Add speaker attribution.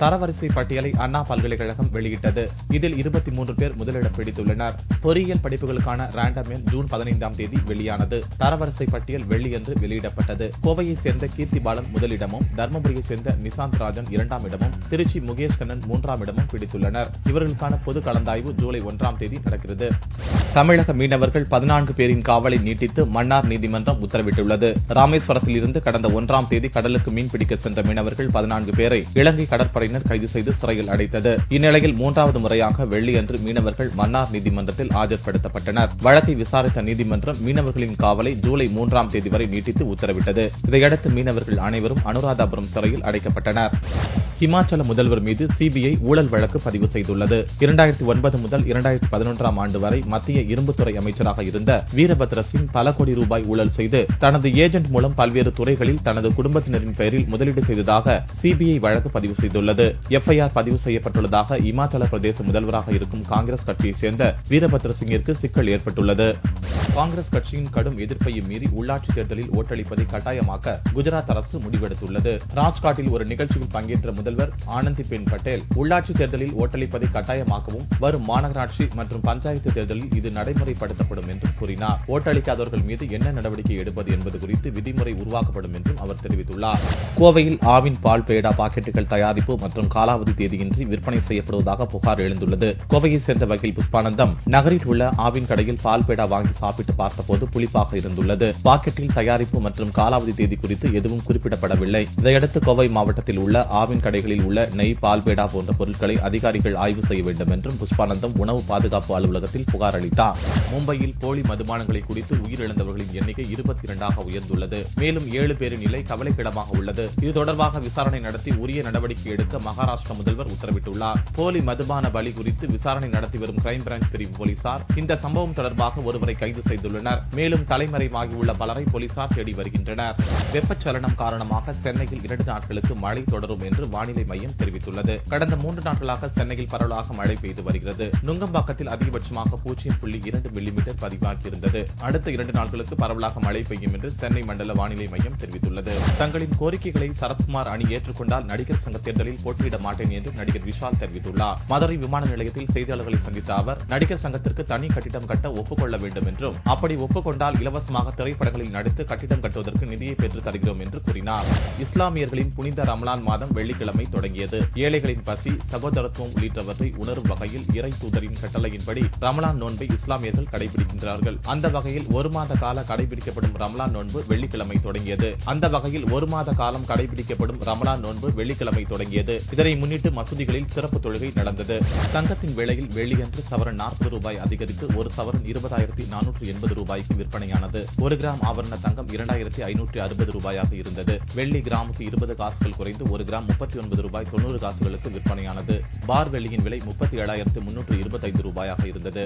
Speaker 1: தரவரிசை பட்டியலை அண்ணா பல்கலைக்கழகம் வெளியிட்டது. இதில் 23 பேர் முதலிடம் பிடித்துள்ளனர். பொறியியல் படிப்புகளுக்கான ரேண்டம் எண் ஜூன் 15ஆம் தேதி வெளியானது. தரவரிசை பட்டியல் வெள்ளியன்று வெளியிடப்பட்டது. கோவையை சேர்ந்த கீர்த்தி பாலன் முதலிடமும், தர்மபுரியை சேர்ந்த நிசாந்த் ராஜன் 2ஆம் இடமும், திருச்சி முகேஷ் கண்ணன் 3ஆம் இடமும் பிடித்துள்ளனர். இவர்களுக்கான பொது கலந்தாய்வு ஜூலை 1ஆம் தேதி நடக்கிறது. தமிழக மீனவர்கள் 14 பேரின் காவலை நீட்டித்து மன்னார் நீதிமன்றம் உத்தரவிட்டுள்ளது. ராமேஸ்வரத்தில் இருந்து கடந்த 1ஆம் தேதி கடலுக்கு மீன்பிடிக்க சென்ற மீனவர்கள் 14 பேரை இலங்கை கடற்படையினர் கைது செய்து சிறையில் அடைத்தது. இந்நிலையில் 3வது முறையாக வெள்ளியன்று மீனவர்கள் மன்னார் நீதிமன்றத்தில் ஆஜர்படுத்தப்பட்டனர். வழக்கை விசாரித்த நீதிமன்றம் மீனவர்களின் காவலை ஜூலை 3ஆம் தேதி வரை நீட்டித்து உத்தரவிட்டது. இதையடுத்து மீனவர்கள் அனைவரும் அனுராதபுரம் சிறையில் அடைக்கப்பட்டனர். இமாச்சல முதல்வர் மீது சிபிஐ ஊழல் வழக்கு பதிவு செய்துள்ளது. 2009 முதல் 2011ஆம் ஆண்டு வரை மத்திய இரும்புத்துறை அமைச்சராக இருந்த வீரபத்ர சிங் பல கோடி ரூபாய் ஊழல் செய்து தனது ஏஜென்ட் மூலம் பல்வேறு துறைகளில் தனது குடும்பத்தினரின் பெயரில் முதலீடு செய்ததாக சிபிஐ வழக்கு பதிவு செய்துள்ளது. எஃப்ஐஆர் பதிவு செய்யப்பட்டுள்ளதாக இமாச்சல பிரதேச முதல்வராக இருக்கும் காங்கிரஸ் கட்சியைச் சேர்ந்த வீரபத்ர சிங்கிற்கு சிக்கல் ஏற்பட்டுள்ளது. காங்கிரஸ் கட்சியின் கடும் எதிர்ப்பையும் மீறி உள்ளாட்சி தேர்தலில் ஓட்டளிப்பதை கட்டாயமாக்க குஜராத் அரசு முடிவெடுத்துள்ளது. ராஜ்காட்டில் ஒரு நிகழ்ச்சியில் பங்கேற்ற முதல்வர் ஆனந்திபென் பட்டேல் உள்ளாட்சி தேர்தலில் ஓட்டளிப்பதை கட்டாயமாக்கவும் வரும் மாநகராட்சி மற்றும் பஞ்சாயத்து தேர்தலில் இது நடைமுறைப்படுத்தப்படும் என்றும் கூறினார். ஓட்டளிக்காதவர்கள் மீது என்ன நடவடிக்கை எடுப்பது என்பது குறித்து விதிமுறை உருவாக்கப்படும் என்றும் அவர் தெரிவித்துள்ளார். கோவையில் ஆவின் பால் பேடா பாக்கெட்டுகள் தயாரிப்பு மற்றும் காலாவதி தேதியின்றி விற்பனை செய்யப்படுவதாக புகார் எழுந்துள்ளது. கோவையை சேர்ந்த வக்கீல் புஷ்பானந்தம் நகரில் உள்ள ஆவின் கடையில் பால் பேடா வாங்கி சாப்பிட்டு பார்த்தபோது புளிப்பாக இருந்துள்ளது. பாக்கெட்டில் தயாரிப்பு மற்றும் காலாவதி தேதி குறித்து எதுவும் குறிப்பிடப்படவில்லை. இதையடுத்து கோவை மாவட்டத்தில் உள்ள ஆவின் கடைகளில் உள்ள நெய், பால் பேடா போன்ற பொருட்களை அதிகாரிகள் ஆய்வு செய்ய வேண்டும் என்றும் புஷ்பானந்தம் உணவு பாதுகாப்பு அலுவலகத்தில் புகார் அளித்தார். மும்பையில் போலி மதுபானங்களை குடித்து உயிரிழந்தவர்களின் எண்ணிக்கை 22ஆக உயர்ந்துள்ளது. மேலும் 7 பேரின் நிலை கவலைக்கிடமாக உள்ளது. இது தொடர்பாக விசாரணை நடத்தி உரிய நடவடிக்கை எடுக்க மகாராஷ்டிரா முதல்வர் உத்தரவிட்டுள்ளார். போலி மதுபான பலி குறித்து விசாரணை நடத்தி வரும் கிரைம் பிரான்ச் பிரிவு போலீசார் இந்த சம்பவம் தொடர்பாக ஒருவரை கைது செய்துள்ளனர். மேலும் தலைமறைவாகியுள்ள பலரை போலீசார் தேடி வருகின்றனர். வெப்பச்சலனம் காரணமாக சென்னையில் 2 நாட்களுக்கு மழை தொடரும் என்று வானிலை மையம் தெரிவித்துள்ளது. கடந்த 3 நாட்களாக சென்னையில் பரவலாக மழை பெய்து வருகிறது. நுங்கம்பாக்கத்தில் அதிகபட்சமாக 0.2 மில்லிமீட்டர் பதிவாகியிருந்தது. அடுத்த 2 நாட்களுக்கு பரவலாக மழை பெய்யும் என்று சென்னை மண்டல வானிலை மையம் தெரிவித்துள்ளது. தங்களின் கோரிக்கைகளை சரத்குமார் அணி ஏற்றுக்கொண்டால் நடிகர் சங்க தேர்தலில் போட்டியிட மாட்டேன் என்று நடிகர் விஷால் தெரிவித்துள்ளார். மதுரை விமான நிலையத்தில் செய்தியாளர்களை சந்தித்த அவர் நடிகர் சங்கத்திற்கு தனி கட்டிடம் கட்ட ஒப்புக்கொள்ள வேண்டும் என்றும் அப்படி ஒப்புக்கொண்டால் இலவசமாக திரைப்படங்களில் நடித்து கட்டிடம் கட்டுவதற்கு நிதியை பெற்று தருகிறோம் என்று கூறினார். இஸ்லாமியர்களின் புனித ரமலான் மாதம் வெள்ளிக்கிழமை தொடங்கியது. ஏழைகளின் பசி, சகோதரத்துவம் உள்ளிட்டவற்றை உணரும் வகையில் இறை தூதரின் கட்டளையின்படி ரமலான் நோன்பை இஸ்லாமியர்கள் கடைபிடிக்கின்றார்கள். அந்த வகையில் 1 மாத கால கடைபிடிக்கப்படும் ரமலான் நோன்பு வெள்ளிக்கிழமை தொடங்கியது. இதனை முன்னிட்டு மசூதிகளில் சிறப்பு தொழுகை நடந்தது. தங்கத்தின் விலையில் வெள்ளியன்று சவரன் 40 ரூபாய் அதிகரித்து ஒரு சவரன் 20,480 ரூபாய்க்கு விற்பனையானது. 1 கிராம் ஆபரண தங்கம் 2,560 ரூபாயாக இருந்தது. வெள்ளி கிராமுக்கு 20 காசுகள் குறைந்து 1 கிராம் 39 ரூபாய் 90 காசுகளுக்கு விற்பனையானது. பார் வெள்ளியின் விலை 37,325 ரூபாயாக இருந்தது.